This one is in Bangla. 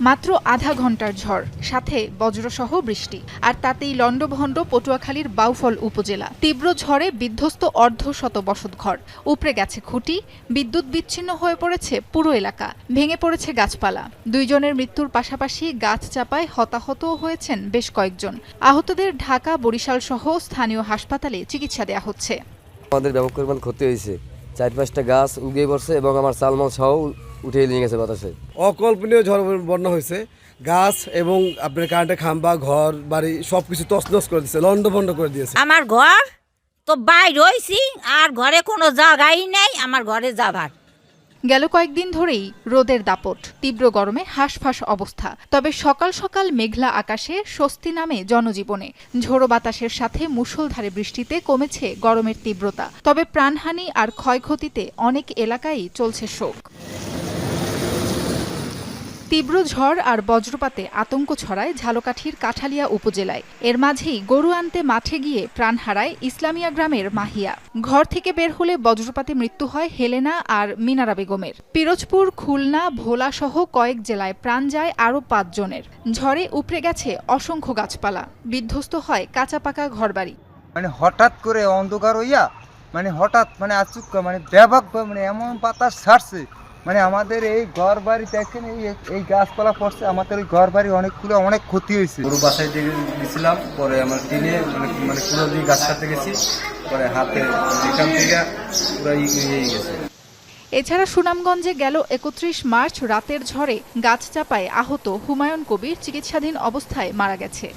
মাত্র আধা ঘন্টার ঝড়, সাথে বজ্রসহ বৃষ্টি, আর তাতেই লন্ডভন্ড পটুয়াখালীর বাউফল উপজেলা। তীব্র ঝড়ে বিধ্বস্ত অর্ধশত বসতঘর, উপড়ে গেছে খুঁটি, বিদ্যুৎ বিচ্ছিন্ন হয়ে পড়েছে পুরো এলাকা, ভেঙে পড়েছে গাছপালা। 2 জনের মৃত্যুর পাশাপাশি গাছ চাপায় হতাহতও হয়েছেন বেশ কয়েকজন। আহতদের ঢাকা, বরিশাল সহ স্থানীয় হাসপাতালে চিকিৎসা দেওয়া হচ্ছে। আমাদের ব্যাপক পরিমাণ ক্ষতি হয়েছে, 4-5টা গাছ উগিয়ে পড়ছে এবং আমার চালমাল সহ উঠে নিয়ে গেছে বাতাসে। অকল্পনীয় ঝড় বন্যা হয়েছে, গাছ এবং আপনার কারেন্টের খাম্বা, ঘর বাড়ি সবকিছু তছনছ করে দিয়েছে, লন্ডভন্ড করে দিয়েছে। আমার ঘর তো বাইরে হয়েছি, আর ঘরে কোনো জায়গাই নেই আমার ঘরে যাবার। গেল কয়েকদিন ধরেই রোদের দাপট, তীব্র গরমে হাঁসফাঁস অবস্থা। তবে সকাল সকাল মেঘলা আকাশে স্বস্তি নামে জনজীবনে। ঝোড়ো বাতাসের সাথে মুষলধারে বৃষ্টিতে কমেছে গরমের তীব্রতা। তবে প্রাণহানি আর ক্ষয়ক্ষতিতে অনেক এলাকায় চলছে শোক। তীব্র ঝড় আর বজ্রপাতে আতঙ্ক ছড়ায় ঝালকাঠির কাঠালিয়া উপজেলায়। এর মাঝেই গরু আনতে মাঠে গিয়ে প্রাণ হারায় ইসলামিয়া গ্রামের মাহিয়া। ঘর থেকে বের হলে বজ্রপাতে মৃত্যু হয় হেলেনা আর মিনারা বেগমের। পিরোজপুর, খুলনা, ভোলা সহ কয়েক জেলায় প্রাণ যায় আরও 5 জনের। ঝড়ে উপড়ে গেছে অসংখ্য গাছপালা, বিধ্বস্ত হয় কাঁচা পাকা ঘরবাড়ি। হঠাৎ করে অন্ধকার হইয়া হঠাৎ আচুক ব্যাপক এমন বাতাস ছাড়ছে, আমাদের এই ঘর বাড়ি দেখেন, এই গাছপালা পড়ছে, আমাদের এই ঘর বাড়ি অনেক ক্ষতি হয়েছে। গরু বাসায় দিয়েছিলাম, পরে আমার দিনে পুরো দিয়ে গাছ কাটতে গেছি, পরে হাতে এখান থেকে পুরো হয়ে গেছে। এছাড়া সুনামগঞ্জে গেল 31 মার্চ রাতের ঝড়ে গাছ চাপায় আহত হুমায়ুন কবির চিকিৎসাধীন অবস্থায় মারা গেছে।